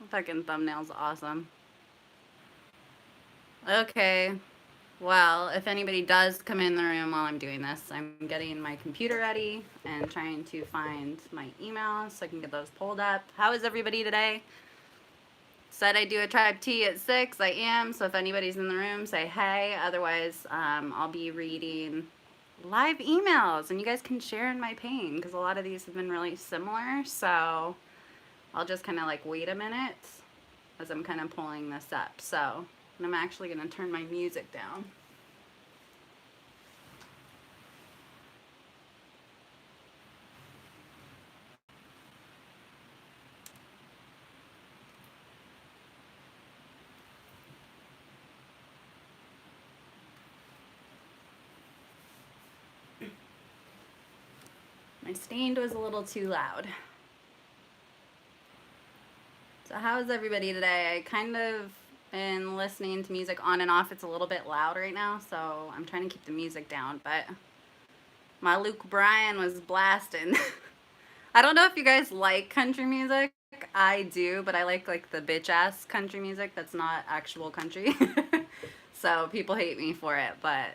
Fucking thumbnail's awesome. Okay. Well, if anybody does come in the room while I'm doing this, I'm getting my computer ready and trying to find my emails so I can get those pulled up. How is everybody today? Said I do a TribeTea at 6. I am. So if anybody's in the room, say hey. Otherwise, I'll be reading live emails and you guys can share in my pain because a lot of these have been really similar. So I'll just kind of like wait a minute as I'm kind of pulling this up. So I'm actually going to turn my music down. My stand was a little too loud. So how's everybody today? I kind of been listening to music on and off. It's a little bit loud right now, so I'm trying to keep the music down, but my Luke Bryan was blasting. I don't know if you guys like country music. I do, but I like the bitch ass country music that's not actual country. So people hate me for it, but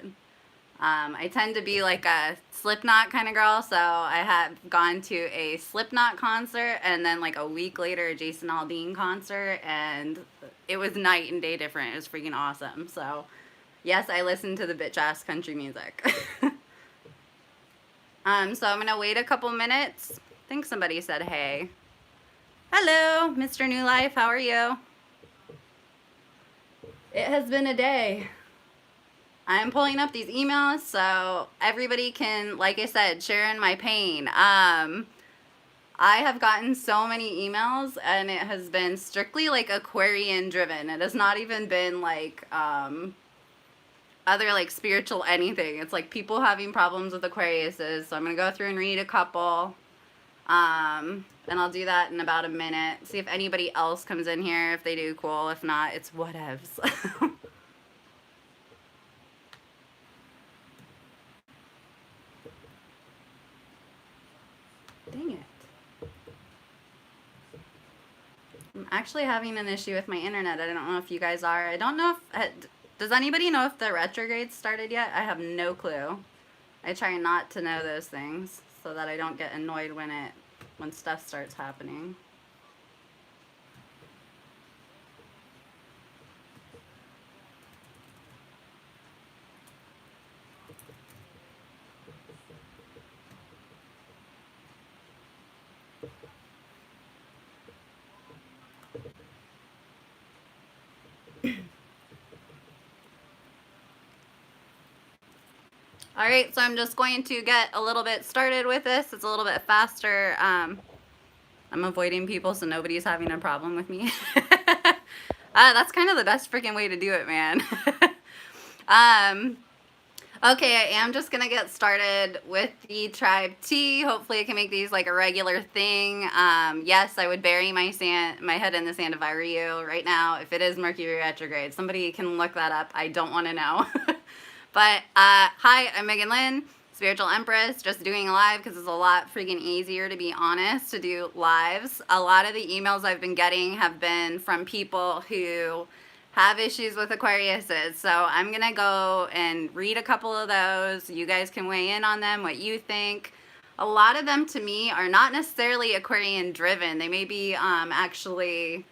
I tend to be like a Slipknot kind of girl, so I had gone to a Slipknot concert and then like a week later a Jason Aldean concert, and it was night and day different. It was freaking awesome. So yes, I listen to the bitch ass country music. So I'm gonna wait a couple minutes. I think somebody said hey. Hello, Mr. New Life. How are you? It has been a day. I'm pulling up these emails so everybody can, like I said, share in my pain. I have gotten so many emails and it has been strictly like Aquarian driven. It has not even been like other like spiritual anything. It's like people having problems with Aquariuses. So I'm gonna go through and read a couple. And I'll do that in about a minute. See if anybody else comes in here. If they do, cool. If not, it's whatevs. Dang it. I'm actually having an issue with my internet. I don't know if you guys are. I don't know if... Does anybody know if the retrograde started yet? I have no clue. I try not to know those things so that I don't get annoyed when stuff starts happening. All right, so I'm just going to get a little bit started with this. It's a little bit faster. I'm avoiding people so nobody's having a problem with me. That's kind of the best freaking way to do it, man. Okay, I am just gonna get started with the TribeTea. Hopefully I can make these like a regular thing. Yes, I would bury my head in the sand if I were you right now. If it is Mercury retrograde, somebody can look that up. I don't want to know. But hi, I'm Megan Lynn, Spiritual Empress, just doing a live because it's a lot freaking easier, to be honest, to do lives. A lot of the emails I've been getting have been from people who have issues with Aquariuses. So I'm going to go and read a couple of those. You guys can weigh in on them, what you think. A lot of them to me are not necessarily Aquarian driven. They may be actually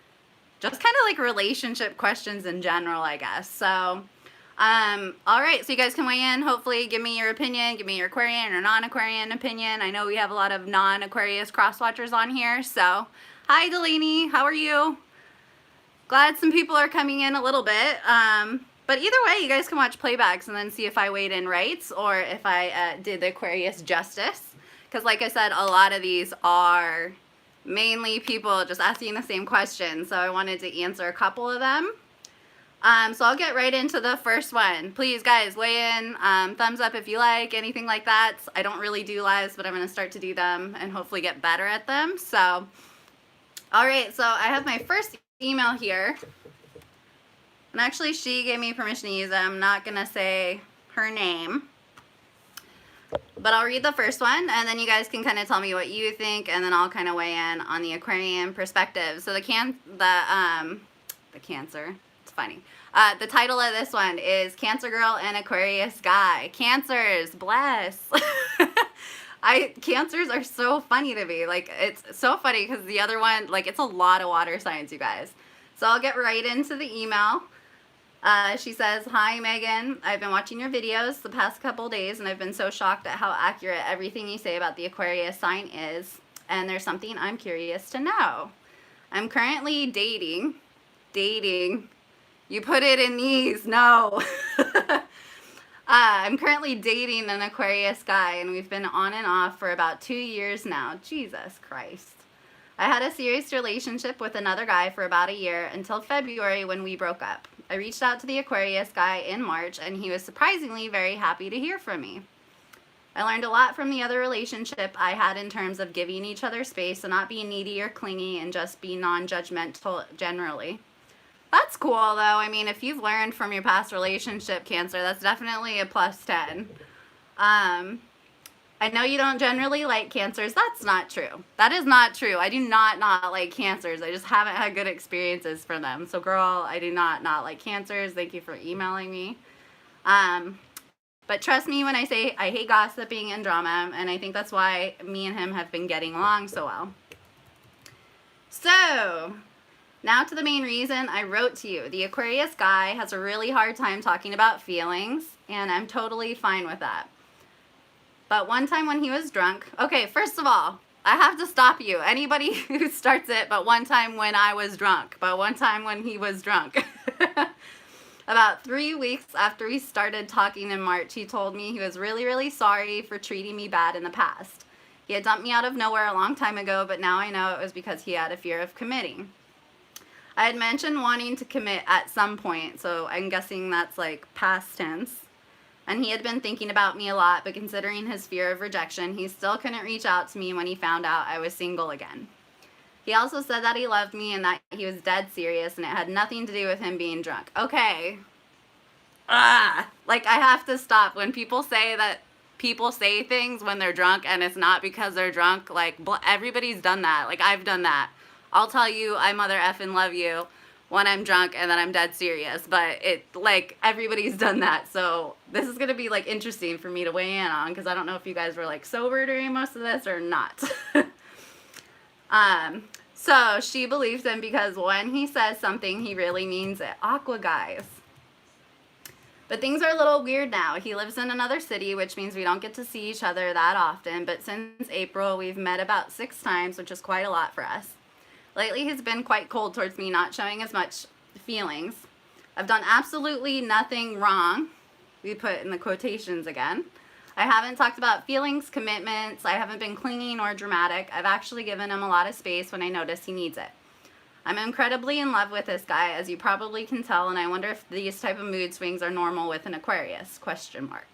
just kind of like relationship questions in general, I guess. So all right, so you guys can weigh in. Hopefully give me your opinion, give me your Aquarian or non-Aquarian opinion. I know we have a lot of non-Aquarius cross-watchers on here. So hi Delaney, how are you? Glad some people are coming in a little bit. But either way, you guys can watch playbacks and then see if I weighed in right or if I did the Aquarius justice. Because like I said, a lot of these are mainly people just asking the same question. So I wanted to answer a couple of them. So I'll get right into the first one. Please, guys, weigh in. Thumbs up if you like, anything like that. I don't really do lives, but I'm going to start to do them and hopefully get better at them. So, all right, so I have my first email here. And actually, she gave me permission to use it. I'm not going to say her name. But I'll read the first one, and then you guys can kind of tell me what you think, and then I'll kind of weigh in on the Aquarian perspective. So the Cancer. It's funny. The title of this one is Cancer Girl and Aquarius Guy. Cancers, bless. Cancers are so funny to me. Like, it's so funny because the other one, like, it's a lot of water signs, you guys. So I'll get right into the email. She says, "Hi, Megan. I've been watching your videos the past couple days, and I've been so shocked at how accurate everything you say about the Aquarius sign is. And there's something I'm curious to know. I'm currently dating. You put it in these. No. I'm currently dating an Aquarius guy, and we've been on and off for about 2 years now. Jesus Christ. I had a serious relationship with another guy for about a year until February when we broke up. I reached out to the Aquarius guy in March, and he was surprisingly very happy to hear from me. I learned a lot from the other relationship I had in terms of giving each other space and not being needy or clingy and just being non-judgmental generally. That's cool, though. I mean, if you've learned from your past relationship, Cancer, that's definitely a plus 10. I know you don't generally like Cancers. That's not true. That is not true. I do not like Cancers. I just haven't had good experiences for them. So, girl, I do not like Cancers. Thank you for emailing me. But trust me when I say I hate gossiping and drama, and I think that's why me and him have been getting along so well. So, now to the main reason I wrote to you. The Aquarius guy has a really hard time talking about feelings, and I'm totally fine with that. But one time when he was drunk, okay, first of all, I have to stop you. Anybody who starts it, but one time when I was drunk, but one time when he was drunk. About 3 weeks after we started talking in March, he told me he was really, really sorry for treating me bad in the past. He had dumped me out of nowhere a long time ago, but now I know it was because he had a fear of committing. I had mentioned wanting to commit at some point, so I'm guessing that's like past tense. And he had been thinking about me a lot, but considering his fear of rejection, he still couldn't reach out to me when he found out I was single again. He also said that he loved me and that he was dead serious, and it had nothing to do with him being drunk. Okay. Like, I have to stop. When people say that people say things when they're drunk and it's not because they're drunk, like, everybody's done that. Like, I've done that. I'll tell you I mother effing love you when I'm drunk and then I'm dead serious. But like, everybody's done that. So this is going to be, like, interesting for me to weigh in on, because I don't know if you guys were, like, sober during most of this or not. So she believes him because when he says something, he really means it. Aqua guys. But things are a little weird now. He lives in another city, which means we don't get to see each other that often. But since April, we've met about 6 times, which is quite a lot for us. Lately, he's been quite cold towards me, not showing as much feelings. I've done absolutely nothing wrong. We put in the quotations again. I haven't talked about feelings, commitments. I haven't been clingy or dramatic. I've actually given him a lot of space when I notice he needs it. I'm incredibly in love with this guy, as you probably can tell, and I wonder if these type of mood swings are normal with an Aquarius, question mark.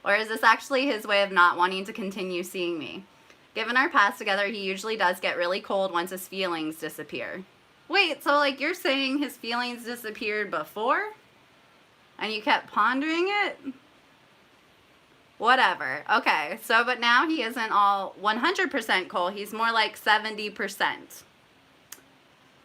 Or is this actually his way of not wanting to continue seeing me? Given our past together, he usually does get really cold once his feelings disappear. Wait, so like you're saying his feelings disappeared before? And you kept pondering it? Whatever. Okay, so but now he isn't all 100% cold. He's more like 70%.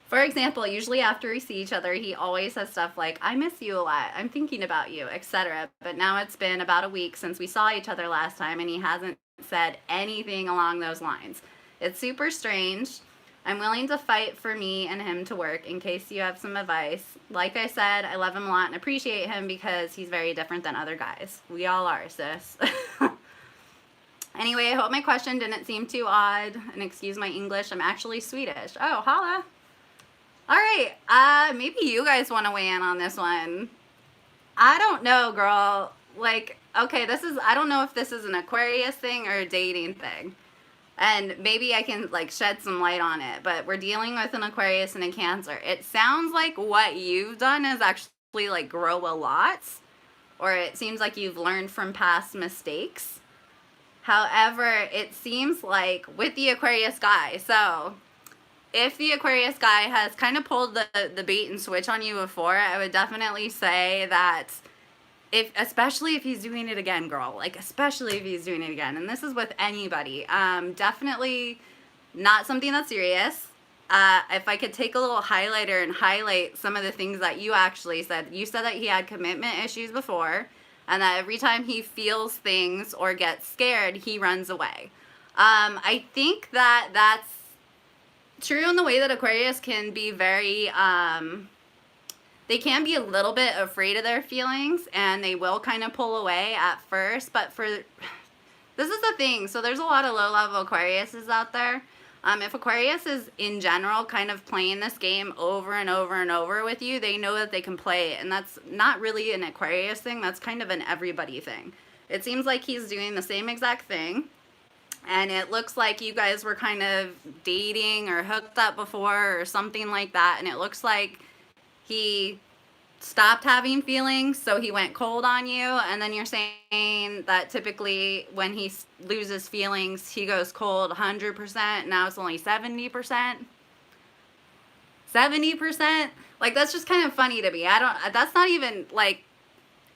For example, usually after we see each other, he always says stuff like, I miss you a lot, I'm thinking about you, etc. But now it's been about a week since we saw each other last time, and he hasn't said anything along those lines. It's super strange. I'm willing to fight for me and him to work in case you have some advice. Like I said, I love him a lot and appreciate him because he's very different than other guys. We all are, sis. Anyway, I hope my question didn't seem too odd, and excuse my English, I'm actually Swedish. Oh, holla. All right, maybe you guys want to weigh in on this one. I don't know, girl. Like, okay, I don't know if this is an Aquarius thing or a dating thing. And maybe I can, like, shed some light on it. But we're dealing with an Aquarius and a Cancer. It sounds like what you've done is actually, like, grow a lot. Or it seems like you've learned from past mistakes. However, it seems like with the Aquarius guy, so if the Aquarius guy has kind of pulled the bait and switch on you before, I would definitely say that especially if he's doing it again, girl, like especially if he's doing it again, and this is with anybody, definitely not something that's serious. If I could take a little highlighter and highlight some of the things that you actually said. You said that he had commitment issues before, and that every time he feels things or gets scared, he runs away. I think that that's true in the way that Aquarius can be very, they can be a little bit afraid of their feelings, and they will kind of pull away at first. But this is the thing. So there's a lot of low-level Aquariuses out there. If Aquarius is in general kind of playing this game over and over and over with you, they know that they can play it. And that's not really an Aquarius thing. That's kind of an everybody thing. It seems like he's doing the same exact thing. And it looks like you guys were kind of dating or hooked up before or something like that. And it looks like he stopped having feelings, so he went cold on you. And then you're saying that typically when he loses feelings, he goes cold 100%. Now it's only 70%. 70%? Like, that's just kind of funny to me. That's not even, like,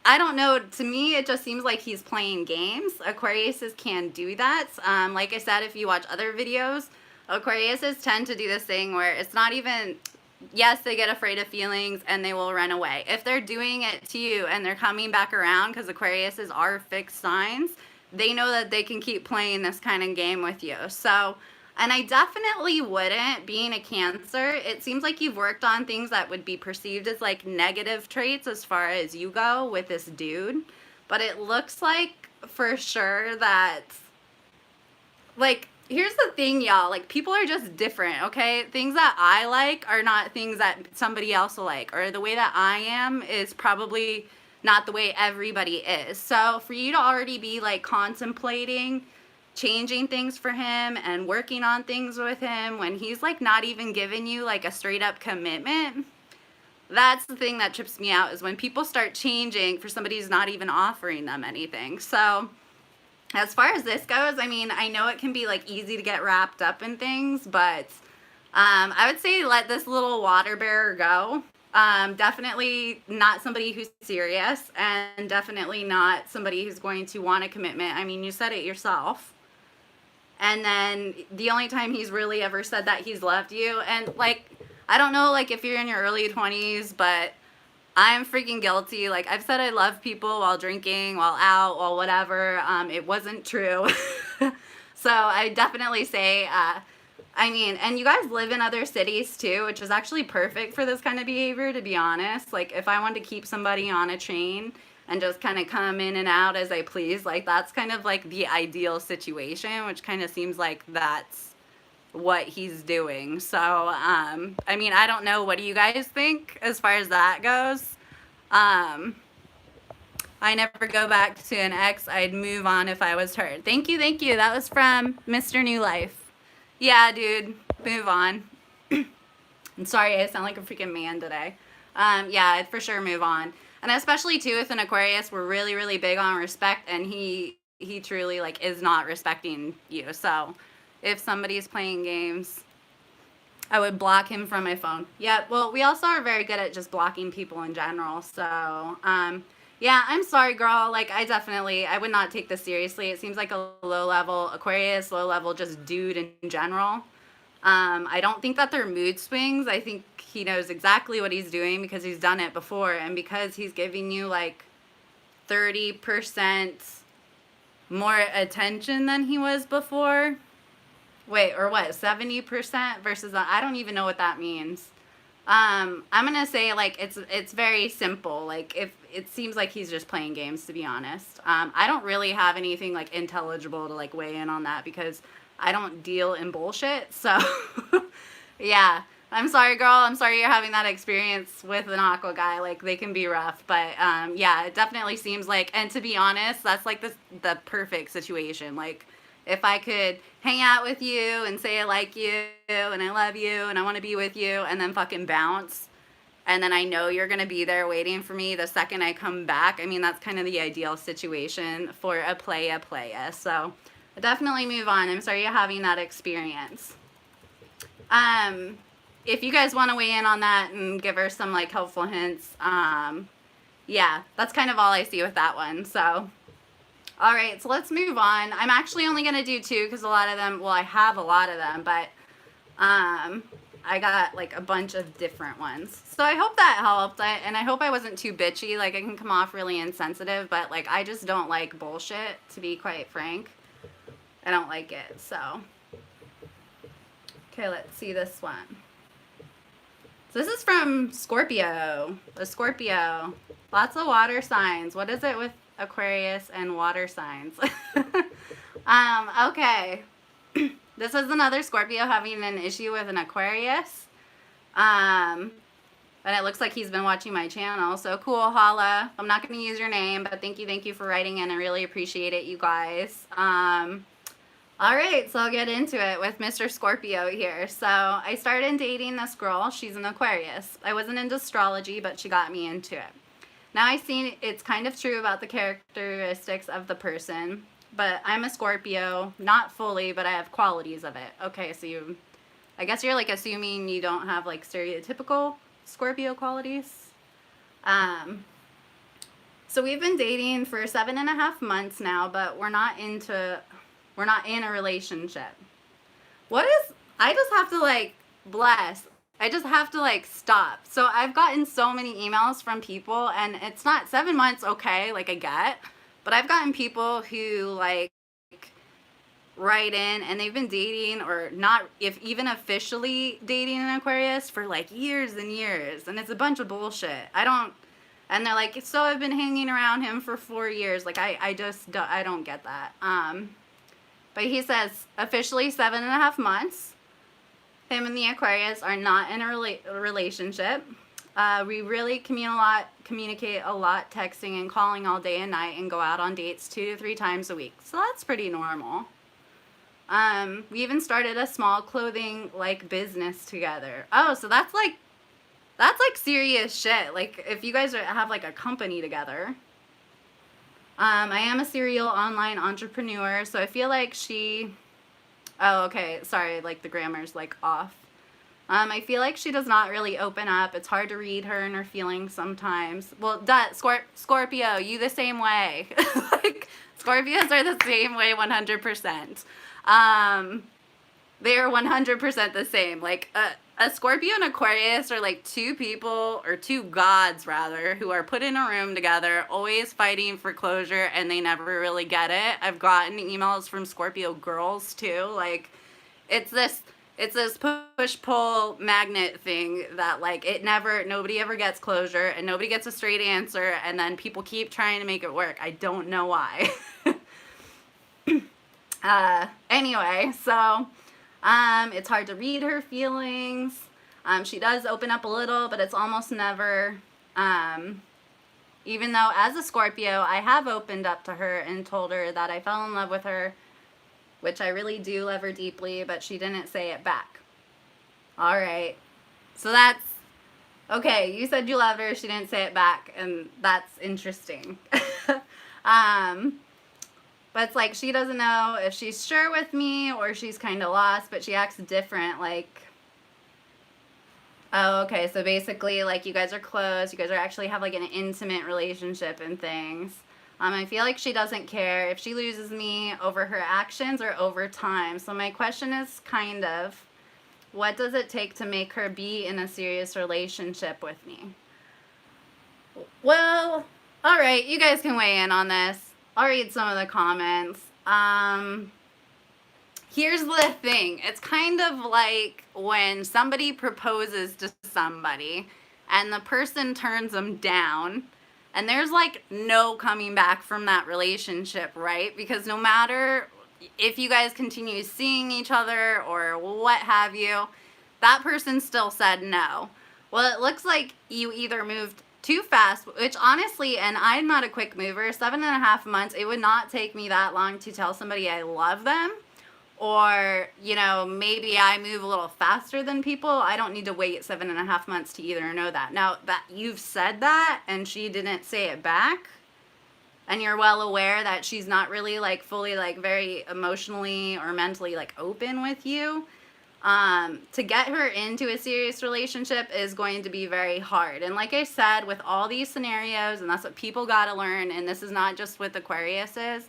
I don't know. To me, it just seems like he's playing games. Aquariuses can do that. Like I said, if you watch other videos, Aquariuses tend to do this thing where it's not even, yes, they get afraid of feelings and they will run away. If they're doing it to you and they're coming back around, because Aquariuses are fixed signs, they know that they can keep playing this kind of game with you. So, and I definitely wouldn't, being a Cancer, it seems like you've worked on things that would be perceived as like negative traits as far as you go with this dude. But it looks like for sure that, like, here's the thing, y'all. Like, people are just different, okay? Things that I like are not things that somebody else will like. Or the way that I am is probably not the way everybody is. So for you to already be, like, contemplating changing things for him and working on things with him when he's, like, not even giving you, like, a straight-up commitment, that's the thing that trips me out, is when people start changing for somebody who's not even offering them anything. So as far as this goes, I mean, I know it can be, like, easy to get wrapped up in things, but I would say let this little water bearer go. Definitely not somebody who's serious, and definitely not somebody who's going to want a commitment. I mean, you said it yourself. And then the only time he's really ever said that he's loved you, and, like, I don't know, like, if you're in your early 20s, but I'm freaking guilty. Like, I've said I love people while drinking, while out, while whatever. It wasn't true. So I definitely say, I mean, and you guys live in other cities too, which is actually perfect for this kind of behavior, to be honest. Like, if I wanted to keep somebody on a train and just kind of come in and out as I please, like, that's kind of like the ideal situation, which kind of seems like that's what he's doing. So, I mean, I don't know. What do you guys think as far as that goes? I never go back to an ex. I'd move on if I was hurt. Thank you, thank you. That was from Mr. New Life. Yeah, dude, move on. I'm sorry, I sound like a freaking man today. Yeah, I'd for sure move on. And especially too with an Aquarius, we're really, really big on respect, and he truly, like, is not respecting you. So if somebody's playing games, I would block him from my phone. Yeah, well, we also are very good at just blocking people in general. So, yeah, I'm sorry, girl. Like, I would not take this seriously. It seems like a low-level Aquarius, low-level just dude in general. I don't think that they're mood swings. I think he knows exactly what he's doing because he's done it before, and because he's giving you, like, 30% more attention than he was before. Wait, or what, 70% versus, I don't even know what that means. I'm gonna say, like, it's very simple. Like, if it seems like he's just playing games, to be honest. I don't really have anything, like, intelligible to, like, weigh in on that because I don't deal in bullshit. So yeah, I'm sorry, girl. I'm sorry you're having that experience with an aqua guy. Like, they can be rough, but yeah, it definitely seems like, and to be honest, that's like the perfect situation. Like, if I could hang out with you and say I like you and I love you and I want to be with you, and then fucking bounce, and then I know you're going to be there waiting for me the second I come back, I mean, that's kind of the ideal situation for a playa. So definitely move on. I'm sorry you're having that experience. If you guys want to weigh in on that and give her some, like, helpful hints, yeah, that's kind of all I see with that one. So, all right, so let's move on. I'm actually only going to do two because a lot of them, well, I have a lot of them, but I got like a bunch of different ones. So I hope that helped. And I hope I wasn't too bitchy. Like, I can come off really insensitive, but like, I just don't like bullshit, to be quite frank. I don't like it. So, okay, let's see this one. So this is from Scorpio. The Scorpio. Lots of water signs. What is it with Aquarius and water signs? Okay. This is another Scorpio having an issue with an Aquarius. And it looks like he's been watching my channel. So cool, holla. I'm not going to use your name, but thank you for writing in. I really appreciate it, you guys. All right, so I'll get into it with Mr. Scorpio here. So I started dating this girl. She's an Aquarius. I wasn't into astrology, but she got me into it. Now I see it's kind of true about the characteristics of the person, but I'm a Scorpio, not fully, but I have qualities of it. Okay, so I guess you're like assuming you don't have like stereotypical Scorpio qualities. So we've been dating for 7.5 months now, but we're not in a relationship. I just have to like I just have to like stop. So I've gotten so many emails from people, and it's not 7 months, okay, like I get, but I've gotten people who like write in and they've been dating or not, if even officially dating an Aquarius for like years and years, and it's a bunch of bullshit. And they're like, so I've been hanging around him for 4 years. Like I don't get that. But he says officially 7.5 months. Him and the Aquarius are not in a relationship. We really communicate a lot, texting and calling all day and night, and go out on dates 2 to 3 times a week. So that's pretty normal. We even started a small clothing like business together. Oh, so that's like serious shit. Like if you guys have like a company together. I am a serial online entrepreneur, so I feel like oh, okay, sorry, like the grammar's like off. I feel like she does not really open up. It's hard to read her and her feelings sometimes. Well, Scorpio, you the same way. Like, Scorpios are the same way 100%. They are 100% the same. Like, a Scorpio and Aquarius are like two people, or two gods rather, who are put in a room together, always fighting for closure, and they never really get it. I've gotten emails from Scorpio girls too. Like, it's this push-pull magnet thing that like nobody ever gets closure and nobody gets a straight answer, and then people keep trying to make it work. I don't know why. Anyway, so it's hard to read her feelings. She does open up a little, but it's almost never. Even though as a Scorpio, I have opened up to her and told her that I fell in love with her, which I really do love her deeply, but she didn't say it back. All right. So that's okay. You said you loved her. She didn't say it back, and that's interesting. But it's like she doesn't know if she's sure with me or she's kind of lost, but she acts different. Like, oh, okay, so basically, like, you guys are close. You guys actually have, like, an intimate relationship and things. I feel like she doesn't care if she loses me over her actions or over time. So my question is kind of, what does it take to make her be in a serious relationship with me? Well, all right, you guys can weigh in on this. I'll read some of the comments. Here's the thing. It's kind of like when somebody proposes to somebody and the person turns them down, and there's like no coming back from that relationship, right? Because no matter if you guys continue seeing each other or what have you, that person still said no. Well, it looks like you either moved too fast, which honestly, and I'm not a quick mover, 7.5 months, it would not take me that long to tell somebody I love them. Or, you know, maybe I move a little faster than people. I don't need to wait 7.5 months to either know that. Now that you've said that and she didn't say it back, and you're well aware that she's not really like fully like very emotionally or mentally like open with you, To get her into a serious relationship is going to be very hard. And like I said, with all these scenarios, and that's what people got to learn, and this is not just with Aquariuses,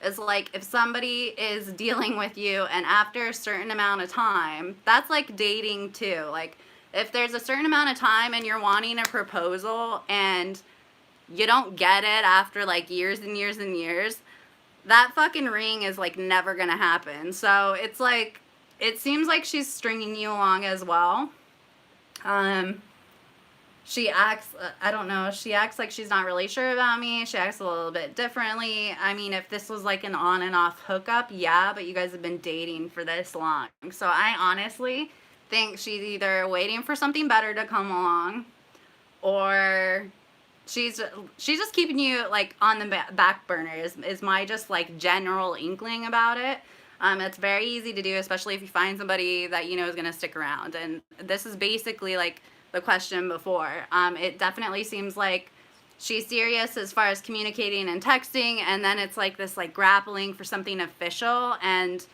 is like if somebody is dealing with you and after a certain amount of time, that's like dating too. Like if there's a certain amount of time and you're wanting a proposal and you don't get it after like years and years and years, that fucking ring is like never gonna happen. So it's like, it seems like she's stringing you along as well. She acts, I don't know, she acts like she's not really sure about me. She acts a little bit differently. I mean, if this was like an on and off hookup, yeah, but you guys have been dating for this long. So I honestly think she's either waiting for something better to come along, or she's just keeping you like on the back burner is my just like general inkling about it. It's very easy to do, especially if you find somebody that you know is going to stick around. And this is basically like the question before. It definitely seems like she's serious as far as communicating and texting, and then it's like this like grappling for something official. And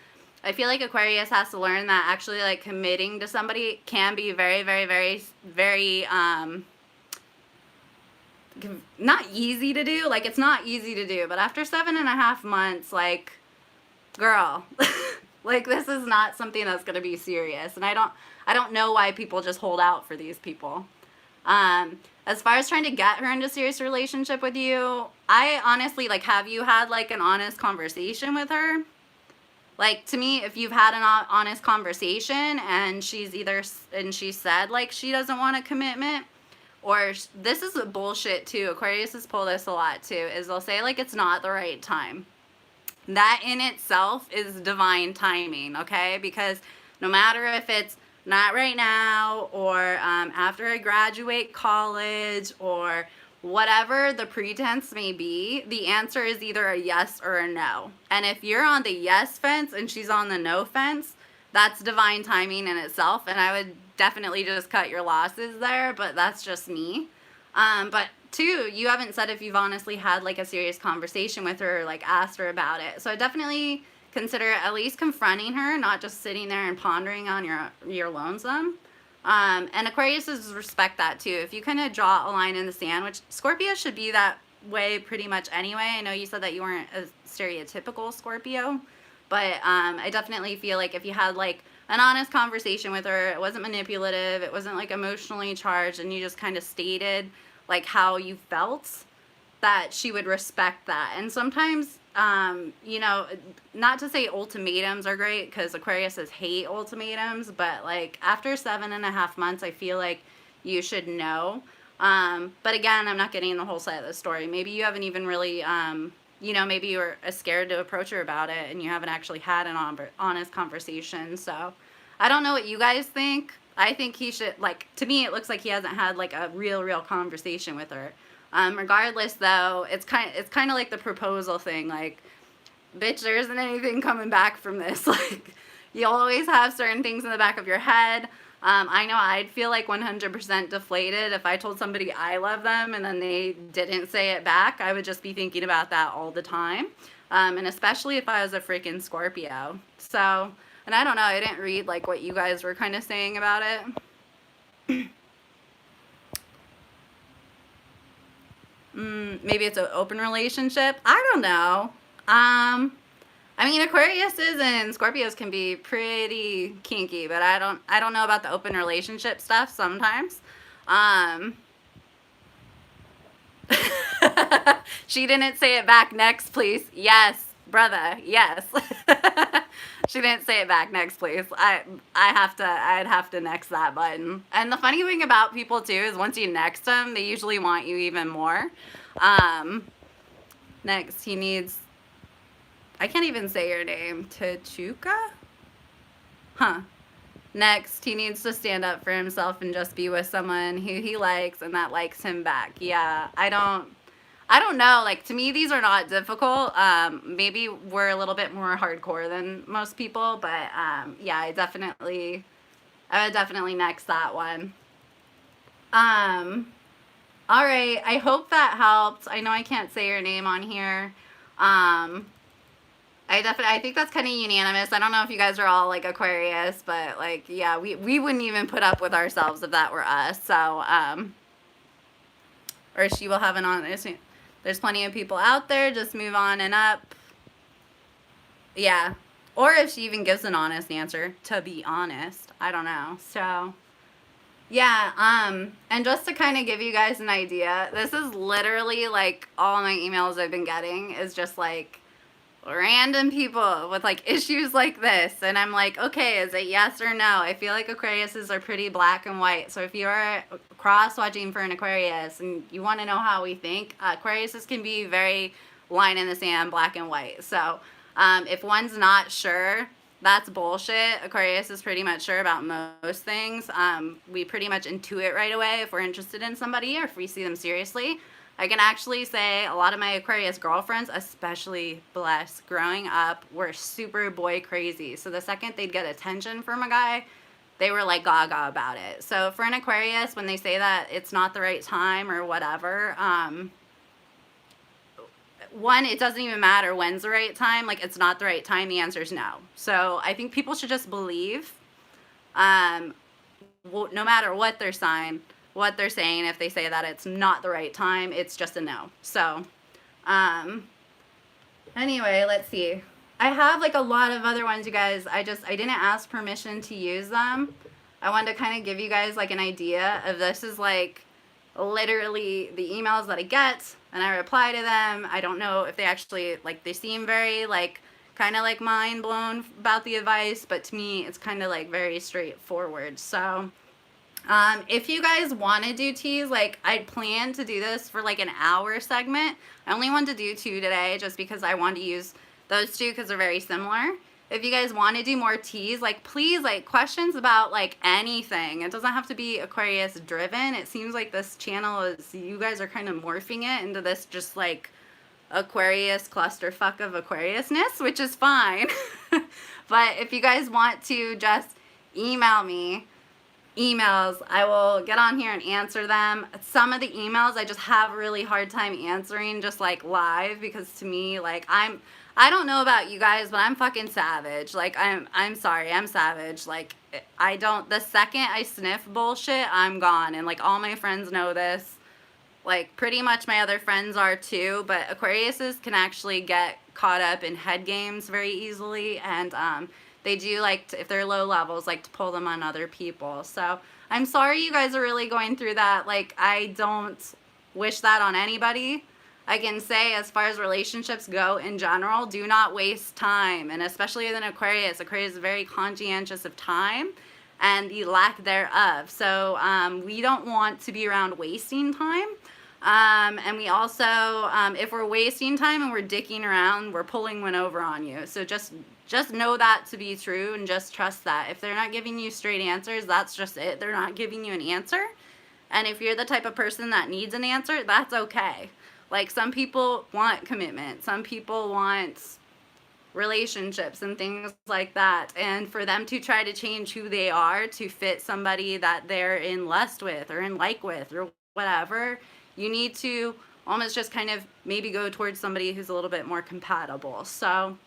I feel like Aquarius has to learn that actually like committing to somebody can be very, very, very, very not easy to do. Like it's not easy to do, but after 7.5 months, like, girl, like this is not something that's going to be serious. And I don't know why people just hold out for these people. As far as trying to get her into a serious relationship with you, I honestly, like, have you had like an honest conversation with her? Like, to me, if you've had an honest conversation and she said like she doesn't want a commitment, or this is a bullshit too. Aquarius has pulled this a lot too, is they'll say like it's not the right time. That in itself is divine timing, okay? Because no matter if it's not right now, or after I graduate college, or whatever the pretense may be, the answer is either a yes or a no. And if you're on the yes fence and she's on the no fence, that's divine timing in itself. And I would definitely just cut your losses there, but that's just me. But two, you haven't said if you've honestly had like a serious conversation with her, or like asked her about it. So I definitely consider at least confronting her, not just sitting there and pondering on your lonesome. And Aquariuses respect that too. If you kind of draw a line in the sand, which Scorpio should be that way pretty much anyway. I know you said that you weren't a stereotypical Scorpio, but I definitely feel like if you had like an honest conversation with her, it wasn't manipulative, it wasn't like emotionally charged, and you just kind of stated like how you felt, that she would respect that. And sometimes, you know, not to say ultimatums are great, because Aquariuses hate ultimatums, but like after 7.5 months, I feel like you should know. But again, I'm not getting the whole side of the story. Maybe you haven't even really, you know, maybe you were scared to approach her about it and you haven't actually had an honest conversation. So I don't know what you guys think. I think he should, like, to me, it looks like he hasn't had like a real conversation with her. Regardless though, it's kind of like the proposal thing. Like, bitch, there isn't anything coming back from this. Like, you'll always have certain things in the back of your head. I know I'd feel like 100% deflated if I told somebody I love them and then they didn't say it back. I would just be thinking about that all the time. And especially if I was a freaking Scorpio. So, and I don't know, I didn't read like what you guys were kind of saying about it. Maybe it's an open relationship. I don't know. I mean, Aquariuses and Scorpios can be pretty kinky, but I don't know about the open relationship stuff sometimes. She didn't say it back. Next, please. Yes, brother. Yes. She didn't say it back. Next, please. I'd have to next that button. And the funny thing about people too is once you next them, they usually want you even more. Next, he needs, I can't even say your name. Tachuka? Huh. Next, he needs to stand up for himself and just be with someone who he likes and that likes him back. Yeah, I don't know. Like, to me, these are not difficult. Maybe we're a little bit more hardcore than most people, but yeah, I would definitely next that one. All right. I hope that helped. I know I can't say your name on here. I I think that's kind of unanimous. I don't know if you guys are all like Aquarius, but like, yeah, we wouldn't even put up with ourselves if that were us. So, or she will have an honest. There's plenty of people out there. Just move on and up. Yeah. Or if she even gives an honest answer, to be honest. I don't know. So, yeah, and just to kind of give you guys an idea, this is literally like all my emails I've been getting is just like random people with like issues like this, and I'm like, okay, is it yes or no? I feel like Aquariuses are pretty black and white, so if you are cross watching for an Aquarius and you want to know how we think, Aquariuses can be very line in the sand, black and white. So if one's not sure, that's bullshit. Aquarius is pretty much sure about most things. We pretty much intuit right away if we're interested in somebody or if we see them seriously. I can actually say a lot of my Aquarius girlfriends, especially blessed, growing up, were super boy crazy. So the second they'd get attention from a guy, they were like gaga about it. So for an Aquarius, when they say that it's not the right time or whatever, one, it doesn't even matter when's the right time. Like, it's not the right time. The answer is no. So I think people should just believe, no matter what their sign, what they're saying, if they say that it's not the right time, it's just a no. So, anyway, let's see. I have like a lot of other ones, you guys. I didn't ask permission to use them. I wanted to kind of give you guys like an idea of this is like literally the emails that I get and I reply to them. I don't know if they actually, like, they seem very like kind of like mind blown about the advice, but to me it's kind of like very straightforward. So if you guys want to do teas, like I'd plan to do this for like an hour segment. I only wanted to do 2 today just because I wanted to use those 2 because they're very similar. If you guys want to do more teas, like please, like questions about like anything. It doesn't have to be Aquarius driven. It seems like this channel is, you guys are kind of morphing it into this just like Aquarius clusterfuck of Aquariusness, which is fine. But if you guys want to just email me, emails, I will get on here and answer them. Some of the emails I just have a really hard time answering just like live, because to me, like, I don't know about you guys, but I'm fucking savage. Like, I'm sorry, I'm savage. Like, I don't, the second I sniff bullshit, I'm gone. And like all my friends know this. Like pretty much my other friends are too, but Aquariuses can actually get caught up in head games very easily, and they do like to, if they're low levels, like to pull them on other people. So I'm sorry you guys are really going through that. Like, I don't wish that on anybody. I can say, as far as relationships go in general, do not waste time. And especially with an Aquarius, Aquarius is very conscientious of time and the lack thereof. So we don't want to be around wasting time. And we also, if we're wasting time and we're dicking around, we're pulling one over on you. So just know that to be true, and just trust that. If they're not giving you straight answers, that's just it. They're not giving you an answer. And if you're the type of person that needs an answer, that's okay. Like, some people want commitment. Some people want relationships and things like that. And for them to try to change who they are to fit somebody that they're in lust with or in like with or whatever, you need to almost just kind of maybe go towards somebody who's a little bit more compatible. So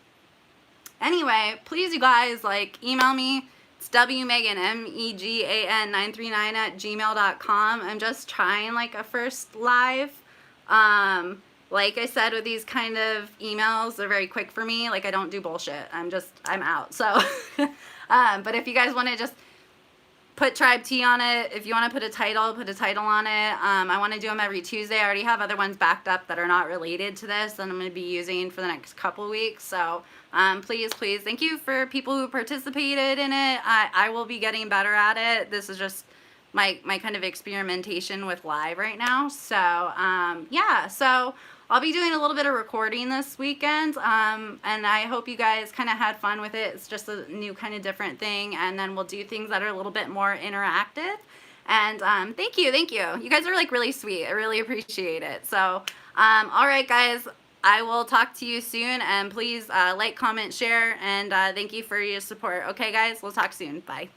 anyway, please, you guys, like, email me. It's wmegan, MEGAN 939 @gmail.com. I'm just trying like a first live. Like I said, with these kind of emails, they're very quick for me. Like, I don't do bullshit. I'm out. So, but if you guys want to just put TribeTea on it, if you want to put a title on it. I want to do them every Tuesday. I already have other ones backed up that are not related to this that I'm going to be using for the next couple weeks. So please, thank you for people who participated in it. I will be getting better at it. This is just my kind of experimentation with live right now. So yeah, so I'll be doing a little bit of recording this weekend, and I hope you guys kind of had fun with it. It's just a new kind of different thing, and then we'll do things that are a little bit more interactive. And thank you. You guys are like really sweet. I really appreciate it. So all right, guys, I will talk to you soon, and please like, comment, share, and thank you for your support. Okay, guys, we'll talk soon. Bye.